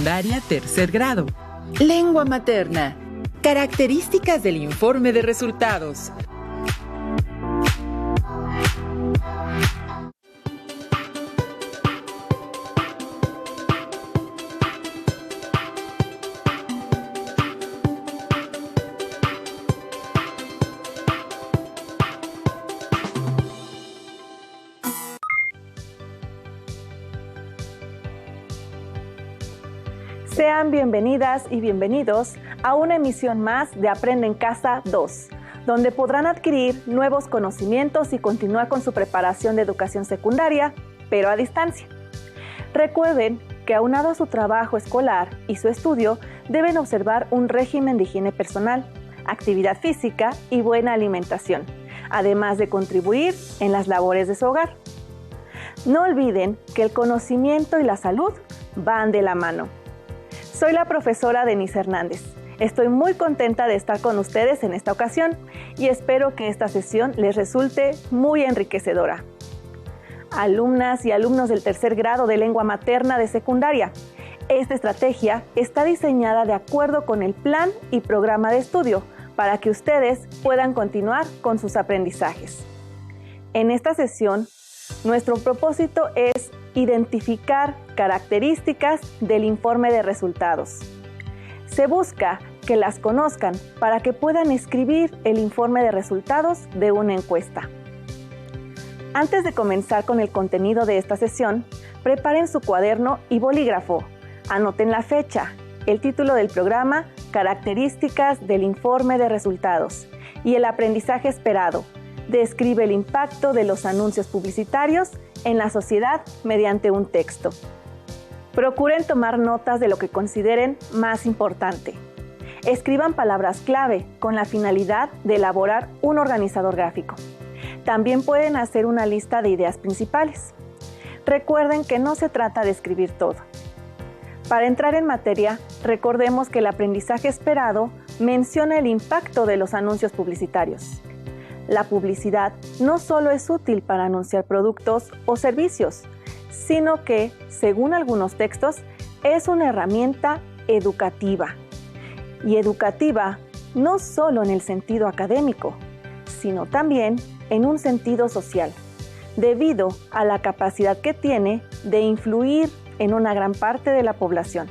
secundaria tercer grado. Lengua materna. Características del informe de resultados. Sean bienvenidas y bienvenidos a una emisión más de Aprende en Casa 2, donde podrán adquirir nuevos conocimientos y continuar con su preparación de educación secundaria, pero a distancia. Recuerden que aunado a su trabajo escolar y su estudio, deben observar un régimen de higiene personal, actividad física y buena alimentación, además de contribuir en las labores de su hogar. No olviden que el conocimiento y la salud van de la mano. Soy la profesora Denise Hernández. Estoy muy contenta de estar con ustedes en esta ocasión y espero que esta sesión les resulte muy enriquecedora. Alumnas y alumnos del tercer grado de lengua materna de secundaria, esta estrategia está diseñada de acuerdo con el plan y programa de estudio para que ustedes puedan continuar con sus aprendizajes. En esta sesión, nuestro propósito es identificar características del informe de resultados. Se busca que las conozcan para que puedan escribir el informe de resultados de una encuesta. Antes de comenzar con el contenido de esta sesión, preparen su cuaderno y bolígrafo. Anoten la fecha, el título del programa, características del informe de resultados y el aprendizaje esperado. Describe el impacto de los anuncios publicitarios en la sociedad mediante un texto. Procuren tomar notas de lo que consideren más importante. Escriban palabras clave con la finalidad de elaborar un organizador gráfico. También pueden hacer una lista de ideas principales. Recuerden que no se trata de escribir todo. Para entrar en materia, recordemos que el aprendizaje esperado menciona el impacto de los anuncios publicitarios. La publicidad no solo es útil para anunciar productos o servicios, sino que, según algunos textos, es una herramienta educativa. Y educativa no solo en el sentido académico, sino también en un sentido social, debido a la capacidad que tiene de influir en una gran parte de la población.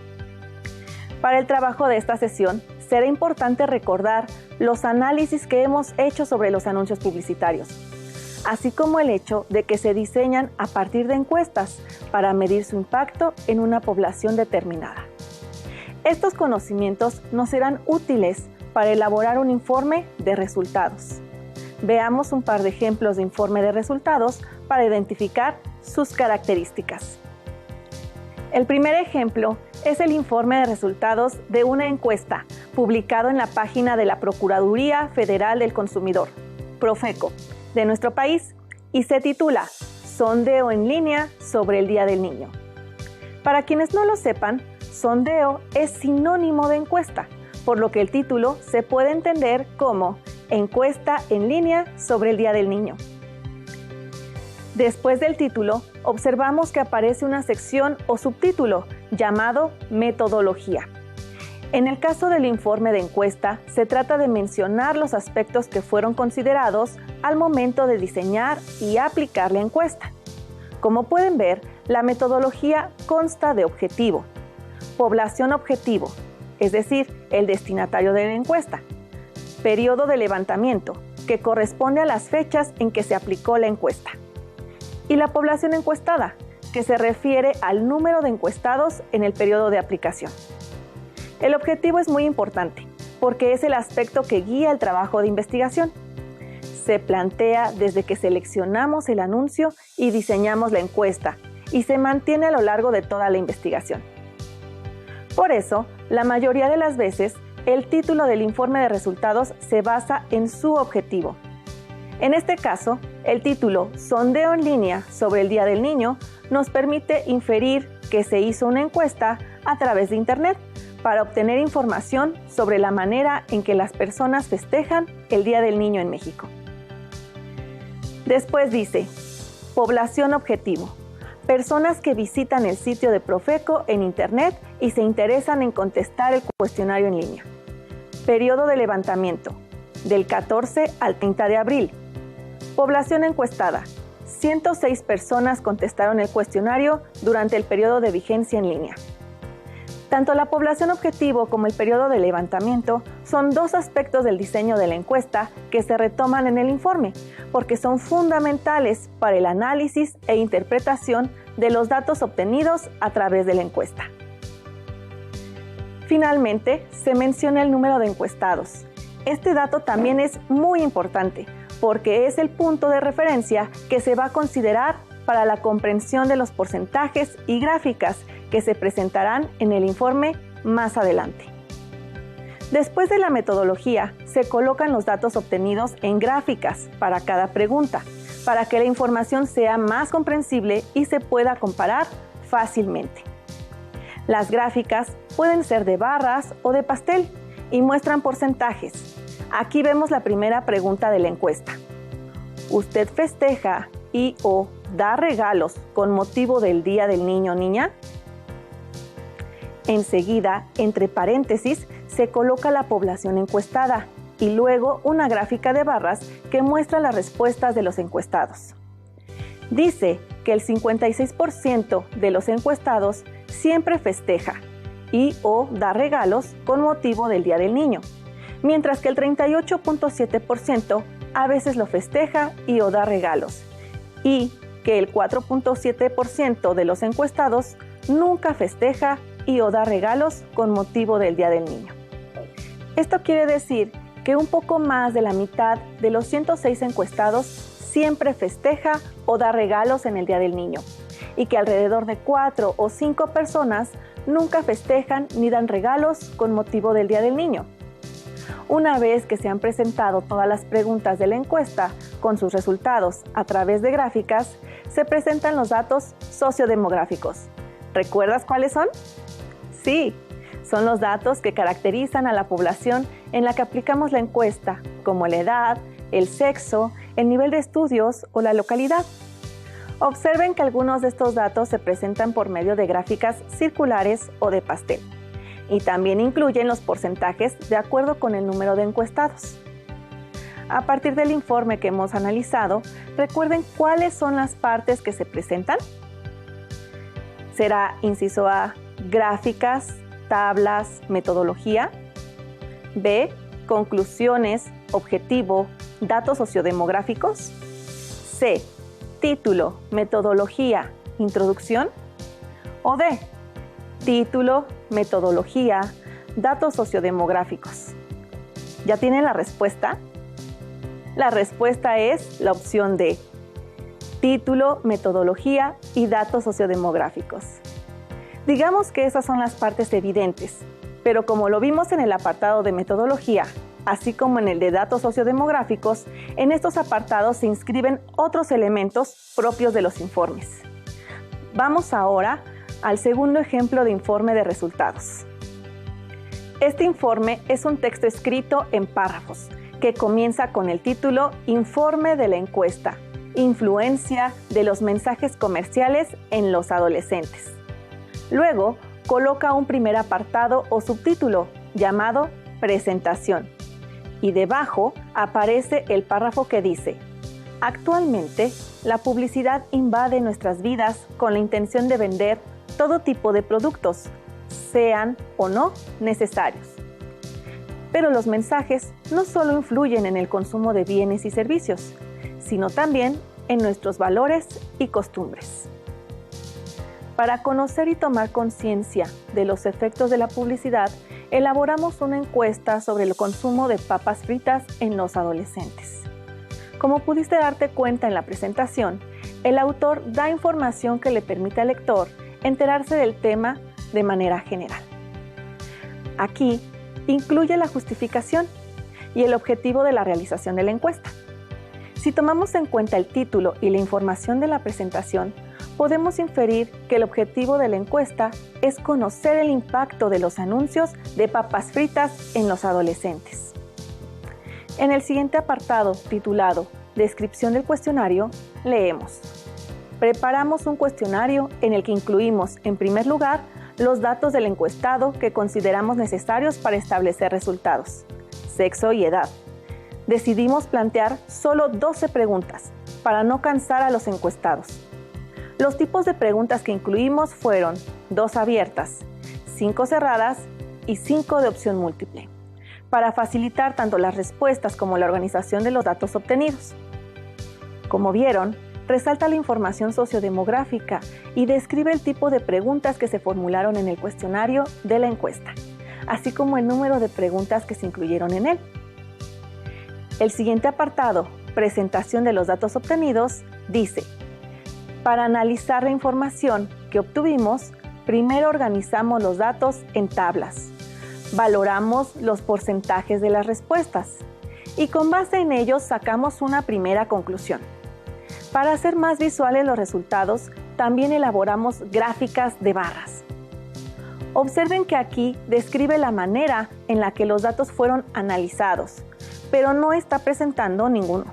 Para el trabajo de esta sesión, será importante recordar los análisis que hemos hecho sobre los anuncios publicitarios, así como el hecho de que se diseñan a partir de encuestas para medir su impacto en una población determinada. Estos conocimientos nos serán útiles para elaborar un informe de resultados. Veamos un par de ejemplos de informe de resultados para identificar sus características. El primer ejemplo es el informe de resultados de una encuesta publicado en la página de la Procuraduría Federal del Consumidor, Profeco, de nuestro país, y se titula Sondeo en línea sobre el Día del Niño. Para quienes no lo sepan, sondeo es sinónimo de encuesta, por lo que el título se puede entender como Encuesta en línea sobre el Día del Niño. Después del título, observamos que aparece una sección o subtítulo llamado Metodología. En el caso del informe de encuesta, se trata de mencionar los aspectos que fueron considerados al momento de diseñar y aplicar la encuesta. Como pueden ver, la metodología consta de objetivo, población objetivo, es decir, el destinatario de la encuesta, periodo de levantamiento, que corresponde a las fechas en que se aplicó la encuesta, y la población encuestada, que se refiere al número de encuestados en el periodo de aplicación. El objetivo es muy importante porque es el aspecto que guía el trabajo de investigación. Se plantea desde que seleccionamos el anuncio y diseñamos la encuesta y se mantiene a lo largo de toda la investigación. Por eso, la mayoría de las veces, el título del informe de resultados se basa en su objetivo. En este caso, el título Sondeo en línea sobre el Día del Niño nos permite inferir que se hizo una encuesta a través de Internet para obtener información sobre la manera en que las personas festejan el Día del Niño en México. Después dice, población objetivo, personas que visitan el sitio de Profeco en Internet y se interesan en contestar el cuestionario en línea. Periodo de levantamiento, del 14 al 30 de abril. Población encuestada. 106 personas contestaron el cuestionario durante el periodo de vigencia en línea. Tanto la población objetivo como el periodo de levantamiento son dos aspectos del diseño de la encuesta que se retoman en el informe, porque son fundamentales para el análisis e interpretación de los datos obtenidos a través de la encuesta. Finalmente, se menciona el número de encuestados. Este dato también es muy importante, porque es el punto de referencia que se va a considerar para la comprensión de los porcentajes y gráficas que se presentarán en el informe más adelante. Después de la metodología, se colocan los datos obtenidos en gráficas para cada pregunta, para que la información sea más comprensible y se pueda comparar fácilmente. Las gráficas pueden ser de barras o de pastel y muestran porcentajes. Aquí vemos la primera pregunta de la encuesta. ¿Usted festeja y/o da regalos con motivo del Día del Niño o Niña? Enseguida, entre paréntesis, se coloca la población encuestada y luego una gráfica de barras que muestra las respuestas de los encuestados. Dice que el 56% de los encuestados siempre festeja y/o da regalos con motivo del Día del Niño, mientras que el 38.7% a veces lo festeja y/o da regalos, y que el 4.7% de los encuestados nunca festeja y/o da regalos con motivo del Día del Niño. Esto quiere decir que un poco más de la mitad de los 106 encuestados siempre festeja o da regalos en el Día del Niño, y que alrededor de 4 o 5 personas nunca festejan ni dan regalos con motivo del Día del Niño. Una vez que se han presentado todas las preguntas de la encuesta con sus resultados a través de gráficas, se presentan los datos sociodemográficos. ¿Recuerdas cuáles son? Sí, son los datos que caracterizan a la población en la que aplicamos la encuesta, como la edad, el sexo, el nivel de estudios o la localidad. Observen que algunos de estos datos se presentan por medio de gráficas circulares o de pastel, y también incluyen los porcentajes de acuerdo con el número de encuestados. A partir del informe que hemos analizado, recuerden cuáles son las partes que se presentan. Será inciso A, gráficas, tablas, metodología. B, conclusiones, objetivo, datos sociodemográficos. C, título, metodología, introducción. O D, título, metodología, datos sociodemográficos. ¿Ya tienen la respuesta? La respuesta es la opción D, título, metodología y datos sociodemográficos. Digamos que esas son las partes evidentes, pero como lo vimos en el apartado de metodología, así como en el de datos sociodemográficos, en estos apartados se inscriben otros elementos propios de los informes. Vamos ahora al segundo ejemplo de informe de resultados. Este informe es un texto escrito en párrafos que comienza con el título Informe de la encuesta, influencia de los mensajes comerciales en los adolescentes. Luego, coloca un primer apartado o subtítulo llamado Presentación y debajo aparece el párrafo que dice: actualmente, la publicidad invade nuestras vidas con la intención de vender todo tipo de productos, sean o no necesarios. Pero los mensajes no solo influyen en el consumo de bienes y servicios, sino también en nuestros valores y costumbres. Para conocer y tomar conciencia de los efectos de la publicidad, elaboramos una encuesta sobre el consumo de papas fritas en los adolescentes. Como pudiste darte cuenta en la presentación, el autor da información que le permite al lector enterarse del tema de manera general. Aquí incluye la justificación y el objetivo de la realización de la encuesta. Si tomamos en cuenta el título y la información de la presentación, podemos inferir que el objetivo de la encuesta es conocer el impacto de los anuncios de papas fritas en los adolescentes. En el siguiente apartado, titulado Descripción del cuestionario, leemos: preparamos un cuestionario en el que incluimos, en primer lugar, los datos del encuestado que consideramos necesarios para establecer resultados, sexo y edad. Decidimos plantear solo 12 preguntas para no cansar a los encuestados. Los tipos de preguntas que incluimos fueron 2 abiertas, 5 cerradas y 5 de opción múltiple, para facilitar tanto las respuestas como la organización de los datos obtenidos. Como vieron, resalta la información sociodemográfica y describe el tipo de preguntas que se formularon en el cuestionario de la encuesta, así como el número de preguntas que se incluyeron en él. El siguiente apartado, presentación de los datos obtenidos, dice: para analizar la información que obtuvimos, primero organizamos los datos en tablas, valoramos los porcentajes de las respuestas y con base en ellos sacamos una primera conclusión. Para hacer más visuales los resultados, también elaboramos gráficas de barras. Observen que aquí describe la manera en la que los datos fueron analizados, pero no está presentando ninguno.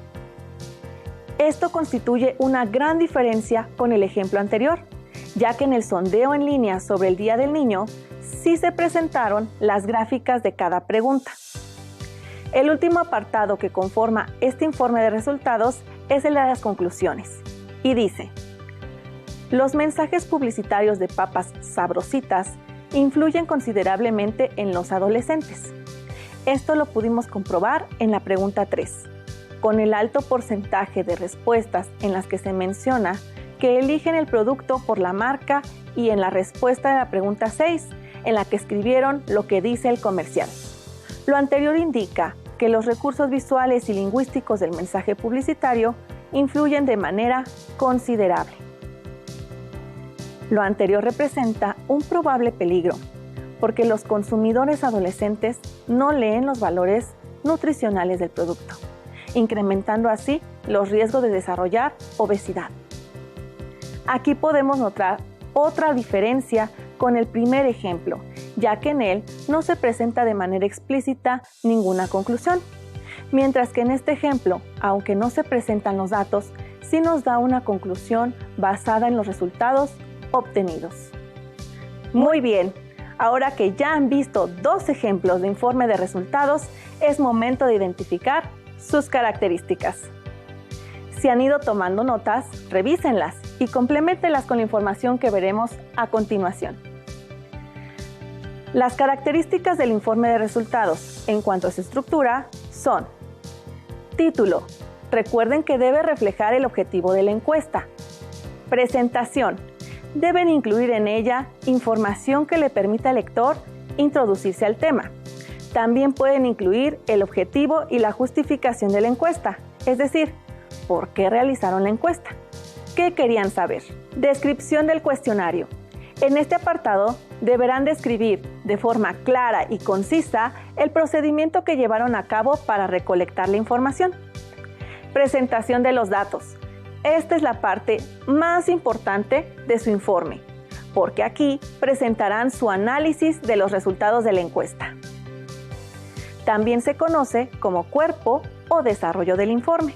Esto constituye una gran diferencia con el ejemplo anterior, ya que en el sondeo en línea sobre el Día del Niño sí se presentaron las gráficas de cada pregunta. El último apartado que conforma este informe de resultados es el de las conclusiones, y dice: los mensajes publicitarios de papas sabrositas influyen considerablemente en los adolescentes. Esto lo pudimos comprobar en la pregunta 3, con el alto porcentaje de respuestas en las que se menciona que eligen el producto por la marca, y en la respuesta de la pregunta 6, en la que escribieron lo que dice el comercial. Lo anterior indica que los recursos visuales y lingüísticos del mensaje publicitario influyen de manera considerable. Lo anterior representa un probable peligro, porque los consumidores adolescentes no leen los valores nutricionales del producto, incrementando así los riesgos de desarrollar obesidad. Aquí podemos notar otra diferencia con el primer ejemplo, ya que en él no se presenta de manera explícita ninguna conclusión, mientras que en este ejemplo, aunque no se presentan los datos, sí nos da una conclusión basada en los resultados obtenidos. Muy bien, ahora que ya han visto 2 ejemplos de informe de resultados, es momento de identificar sus características. Si han ido tomando notas, revísenlas y compleméntelas con la información que veremos a continuación. Las características del informe de resultados en cuanto a su estructura son: título. Recuerden que debe reflejar el objetivo de la encuesta. Presentación. Deben incluir en ella información que le permita al lector introducirse al tema. También pueden incluir el objetivo y la justificación de la encuesta, es decir, ¿por qué realizaron la encuesta? ¿Qué querían saber? Descripción del cuestionario. En este apartado deberán describir de forma clara y concisa el procedimiento que llevaron a cabo para recolectar la información. Presentación de los datos. Esta es la parte más importante de su informe, porque aquí presentarán su análisis de los resultados de la encuesta. También se conoce como cuerpo o desarrollo del informe.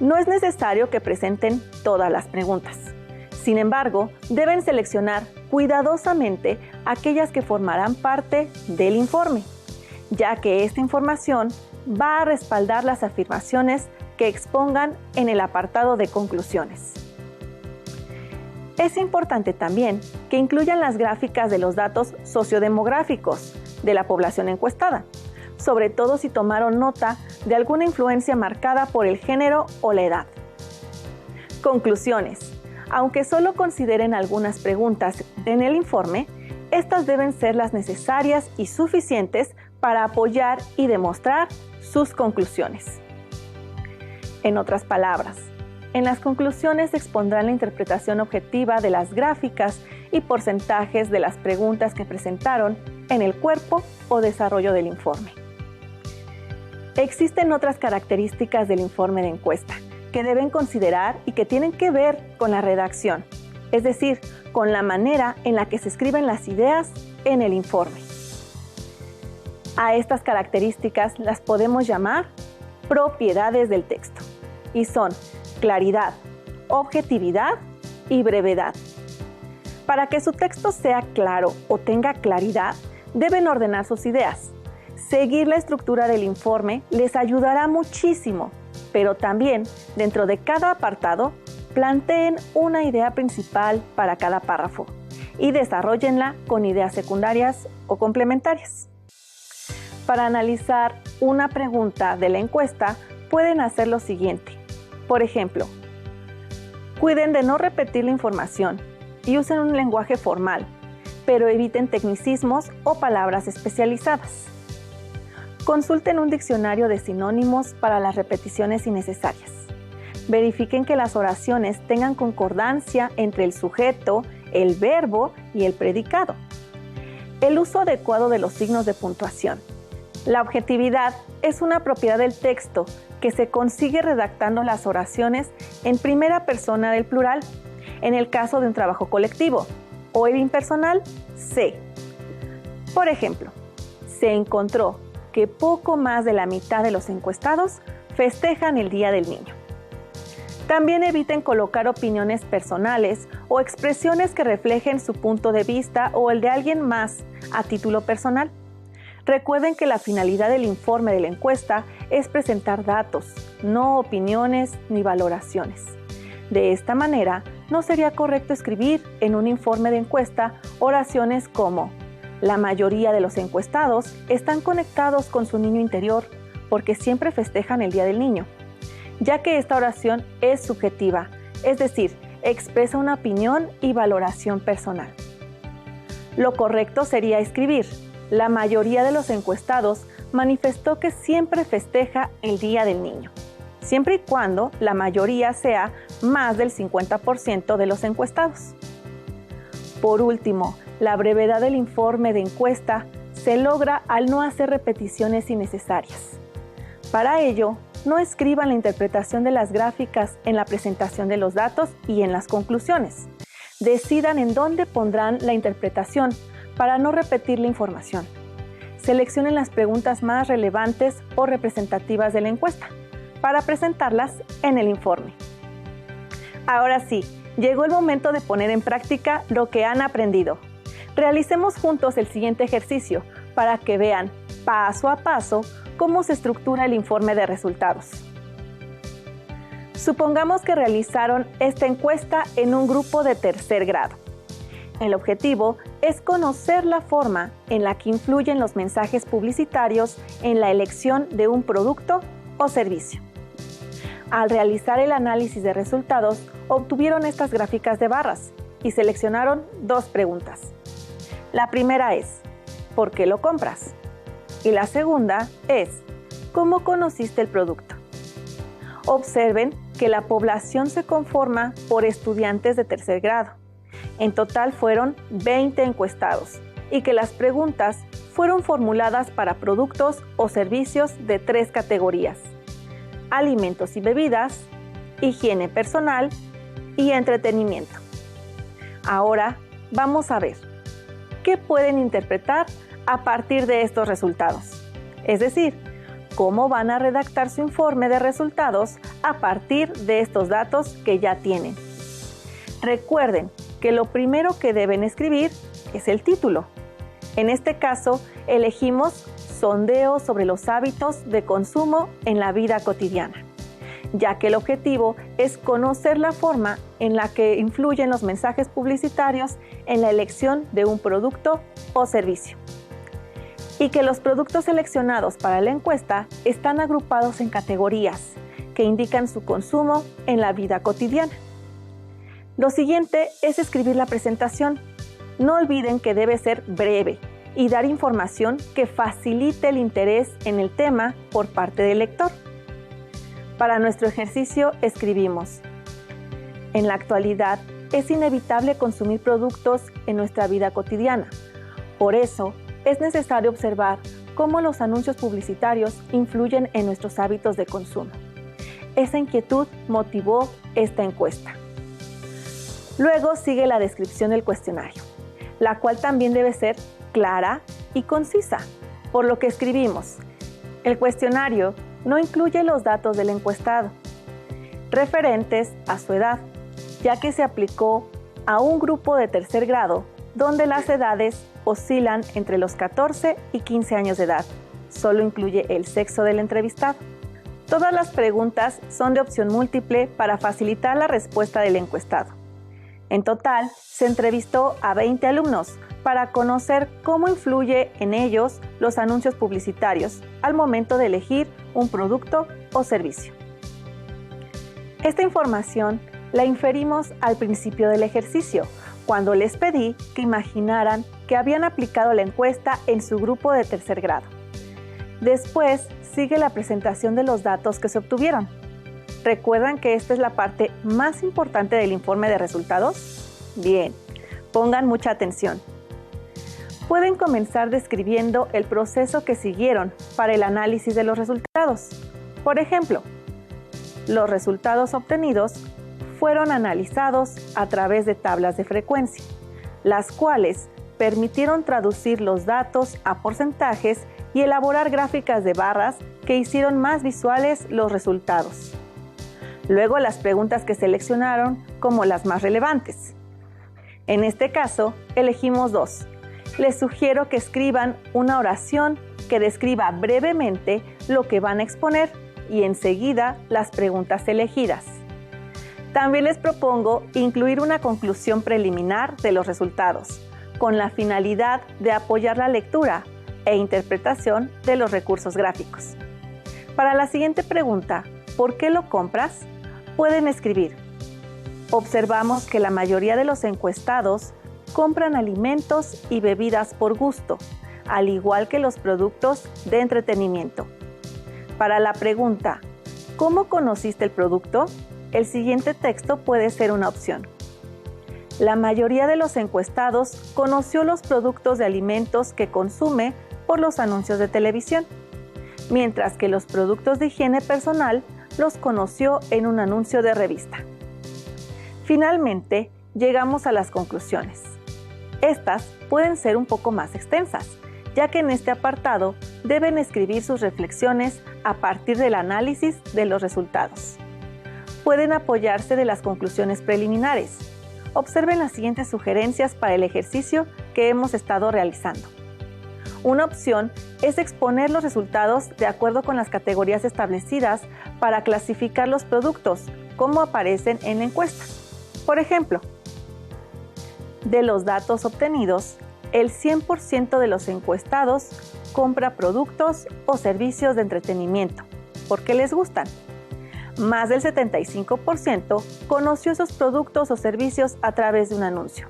No es necesario que presenten todas las preguntas. Sin embargo, deben seleccionar cuidadosamente aquellas que formarán parte del informe, ya que esta información va a respaldar las afirmaciones que expongan en el apartado de conclusiones. Es importante también que incluyan las gráficas de los datos sociodemográficos de la población encuestada, sobre todo si tomaron nota de alguna influencia marcada por el género o la edad. Conclusiones. Aunque solo consideren algunas preguntas en el informe, estas deben ser las necesarias y suficientes para apoyar y demostrar sus conclusiones. En otras palabras, en las conclusiones se expondrán la interpretación objetiva de las gráficas y porcentajes de las preguntas que presentaron en el cuerpo o desarrollo del informe. Existen otras características del informe de encuesta que deben considerar y que tienen que ver con la redacción, es decir, con la manera en la que se escriben las ideas en el informe. A estas características las podemos llamar propiedades del texto, y son claridad, objetividad y brevedad. Para que su texto sea claro o tenga claridad, deben ordenar sus ideas. Seguir la estructura del informe les ayudará muchísimo, pero también, dentro de cada apartado, planteen una idea principal para cada párrafo y desarróllenla con ideas secundarias o complementarias. Para analizar una pregunta de la encuesta, pueden hacer lo siguiente. Por ejemplo, cuiden de no repetir la información y usen un lenguaje formal, pero eviten tecnicismos o palabras especializadas. Consulten un diccionario de sinónimos para las repeticiones innecesarias. Verifiquen que las oraciones tengan concordancia entre el sujeto, el verbo y el predicado. El uso adecuado de los signos de puntuación. La objetividad es una propiedad del texto que se consigue redactando las oraciones en primera persona del plural, en el caso de un trabajo colectivo, o el impersonal, se. Por ejemplo, se encontró que poco más de la mitad de los encuestados festejan el Día del Niño. También eviten colocar opiniones personales o expresiones que reflejen su punto de vista o el de alguien más a título personal. Recuerden que la finalidad del informe de la encuesta es presentar datos, no opiniones ni valoraciones. De esta manera, no sería correcto escribir en un informe de encuesta oraciones como: la mayoría de los encuestados están conectados con su niño interior porque siempre festejan el Día del Niño, ya que esta oración es subjetiva, es decir, expresa una opinión y valoración personal. Lo correcto sería escribir: la mayoría de los encuestados manifestó que siempre festeja el Día del Niño, siempre y cuando la mayoría sea más del 50% de los encuestados. Por último, la brevedad del informe de encuesta se logra al no hacer repeticiones innecesarias. Para ello, no escriban la interpretación de las gráficas en la presentación de los datos y en las conclusiones. Decidan en dónde pondrán la interpretación para no repetir la información. Seleccionen las preguntas más relevantes o representativas de la encuesta para presentarlas en el informe. Ahora sí, llegó el momento de poner en práctica lo que han aprendido. Realicemos juntos el siguiente ejercicio para que vean paso a paso cómo se estructura el informe de resultados. Supongamos que realizaron esta encuesta en un grupo de tercer grado. El objetivo es conocer la forma en la que influyen los mensajes publicitarios en la elección de un producto o servicio. Al realizar el análisis de resultados, obtuvieron estas gráficas de barras y seleccionaron dos preguntas. La primera es: ¿por qué lo compras? Y la segunda es: ¿cómo conociste el producto? Observen que la población se conforma por estudiantes de tercer grado. En total fueron 20 encuestados y que las preguntas fueron formuladas para productos o servicios de 3 categorías: alimentos y bebidas, higiene personal y entretenimiento. Ahora vamos a ver qué pueden interpretar a partir de estos resultados. Es decir, cómo van a redactar su informe de resultados a partir de estos datos que ya tienen. Recuerden que lo primero que deben escribir es el título. En este caso, elegimos sondeo sobre los hábitos de consumo en la vida cotidiana, ya que el objetivo es conocer la forma en la que influyen los mensajes publicitarios en la elección de un producto o servicio. Y que los productos seleccionados para la encuesta están agrupados en categorías que indican su consumo en la vida cotidiana. Lo siguiente es escribir la presentación. No olviden que debe ser breve y dar información que facilite el interés en el tema por parte del lector. Para nuestro ejercicio escribimos: en la actualidad es inevitable consumir productos en nuestra vida cotidiana. Por eso, es necesario observar cómo los anuncios publicitarios influyen en nuestros hábitos de consumo. Esa inquietud motivó esta encuesta. Luego sigue la descripción del cuestionario, la cual también debe ser clara y concisa, por lo que escribimos: el cuestionario no incluye los datos del encuestado referentes a su edad, ya que se aplicó a un grupo de tercer grado, donde las edades oscilan entre los 14 y 15 años de edad. Solo incluye el sexo del entrevistado. Todas las preguntas son de opción múltiple para facilitar la respuesta del encuestado. En total, se entrevistó a 20 alumnos para conocer cómo influye en ellos los anuncios publicitarios al momento de elegir un producto o servicio. Esta información la inferimos al principio del ejercicio, cuando les pedí que imaginaran que habían aplicado la encuesta en su grupo de tercer grado. Después sigue la presentación de los datos que se obtuvieron. ¿Recuerdan que esta es la parte más importante del informe de resultados? Bien, pongan mucha atención. Pueden comenzar describiendo el proceso que siguieron para el análisis de los resultados. Por ejemplo, los resultados obtenidos fueron analizados a través de tablas de frecuencia, las cuales permitieron traducir los datos a porcentajes y elaborar gráficas de barras que hicieron más visuales los resultados. Luego las preguntas que seleccionaron como las más relevantes. En este caso, elegimos 2. Les sugiero que escriban una oración que describa brevemente lo que van a exponer y enseguida las preguntas elegidas. También les propongo incluir una conclusión preliminar de los resultados, con la finalidad de apoyar la lectura e interpretación de los recursos gráficos. Para la siguiente pregunta, ¿por qué lo compras?, pueden escribir: observamos que la mayoría de los encuestados compran alimentos y bebidas por gusto, al igual que los productos de entretenimiento. Para la pregunta, ¿cómo conociste el producto?, el siguiente texto puede ser una opción. La mayoría de los encuestados conoció los productos de alimentos que consume por los anuncios de televisión, mientras que los productos de higiene personal los conoció en un anuncio de revista. Finalmente, llegamos a las conclusiones. Estas pueden ser un poco más extensas, ya que en este apartado deben escribir sus reflexiones a partir del análisis de los resultados. Pueden apoyarse de las conclusiones preliminares. Observen las siguientes sugerencias para el ejercicio que hemos estado realizando. Una opción es exponer los resultados de acuerdo con las categorías establecidas para clasificar los productos, como aparecen en la encuesta. Por ejemplo, de los datos obtenidos, el 100% de los encuestados compra productos o servicios de entretenimiento porque les gustan. Más del 75% conoció esos productos o servicios a través de un anuncio.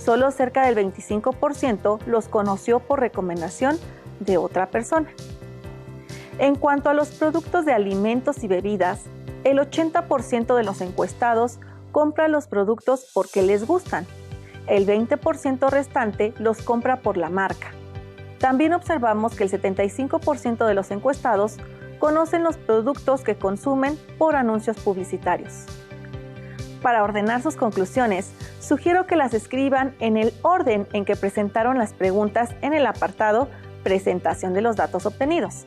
Solo cerca del 25% los conoció por recomendación de otra persona. En cuanto a los productos de alimentos y bebidas, el 80% de los encuestados compra los productos porque les gustan. El 20% restante los compra por la marca. También observamos que el 75% de los encuestados conocen los productos que consumen por anuncios publicitarios. Para ordenar sus conclusiones, sugiero que las escriban en el orden en que presentaron las preguntas en el apartado Presentación de los datos obtenidos.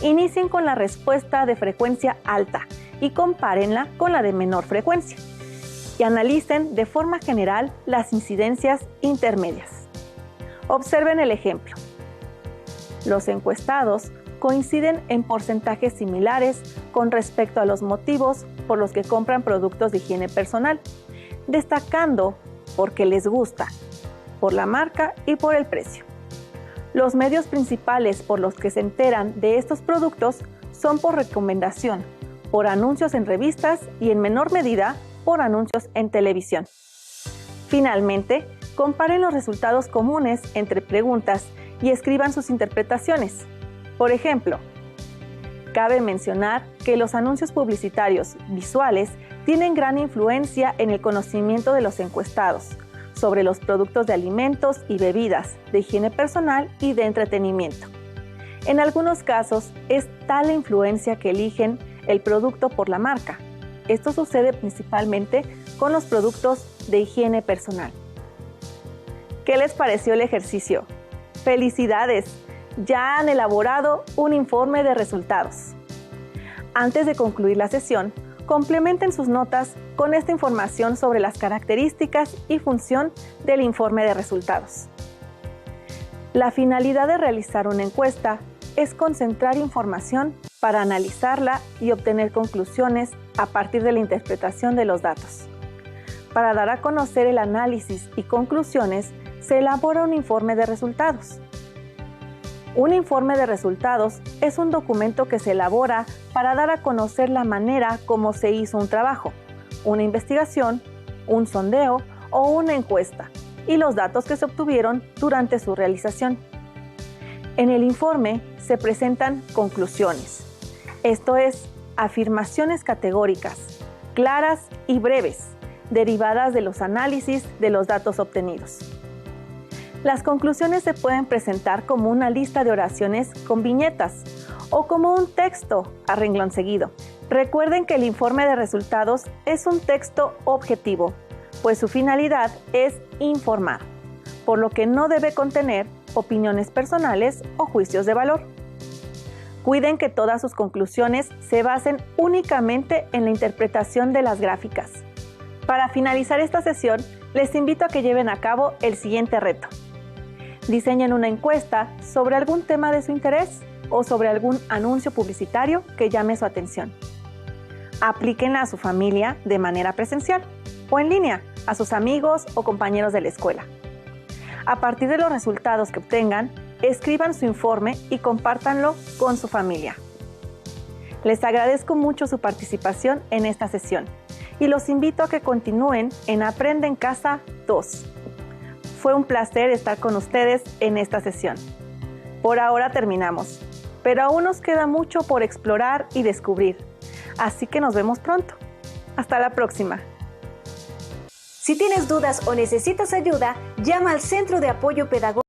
Inicien con la respuesta de frecuencia alta y compárenla con la de menor frecuencia. Y analicen de forma general las incidencias intermedias. Observen el ejemplo. Los encuestados coinciden en porcentajes similares con respecto a los motivos por los que compran productos de higiene personal, destacando porque les gusta, por la marca y por el precio. Los medios principales por los que se enteran de estos productos son por recomendación, por anuncios en revistas y en menor medida por anuncios en televisión. Finalmente, comparen los resultados comunes entre preguntas y escriban sus interpretaciones. Por ejemplo, cabe mencionar que los anuncios publicitarios visuales tienen gran influencia en el conocimiento de los encuestados sobre los productos de alimentos y bebidas, de higiene personal y de entretenimiento. En algunos casos, es tal la influencia que eligen el producto por la marca. Esto sucede principalmente con los productos de higiene personal. ¿Qué les pareció el ejercicio? ¡Felicidades! Ya han elaborado un informe de resultados. Antes de concluir la sesión, Complementen sus notas con esta información sobre las características y función del informe de resultados. La finalidad de realizar una encuesta es concentrar información para analizarla y obtener conclusiones a partir de la interpretación de los datos. Para dar a conocer el análisis y conclusiones, se elabora un informe de resultados. Un informe de resultados es un documento que se elabora para dar a conocer la manera como se hizo un trabajo, una investigación, un sondeo o una encuesta, y los datos que se obtuvieron durante su realización. En el informe se presentan conclusiones, esto es, afirmaciones categóricas, claras y breves, derivadas de los análisis de los datos obtenidos. Las conclusiones se pueden presentar como una lista de oraciones con viñetas o como un texto a renglón seguido. Recuerden que el informe de resultados es un texto objetivo, pues su finalidad es informar, por lo que no debe contener opiniones personales o juicios de valor. Cuiden que todas sus conclusiones se basen únicamente en la interpretación de las gráficas. Para finalizar esta sesión, les invito a que lleven a cabo el siguiente reto. Diseñen una encuesta sobre algún tema de su interés o sobre algún anuncio publicitario que llame su atención. Aplíquenla a su familia de manera presencial o en línea, a sus amigos o compañeros de la escuela. A partir de los resultados que obtengan, escriban su informe y compártanlo con su familia. Les agradezco mucho su participación en esta sesión y los invito a que continúen en Aprende en Casa 2. Fue un placer estar con ustedes en esta sesión. Por ahora terminamos, pero aún nos queda mucho por explorar y descubrir, así que nos vemos pronto. Hasta la próxima. Si tienes dudas o necesitas ayuda, llama al Centro de Apoyo Pedagógico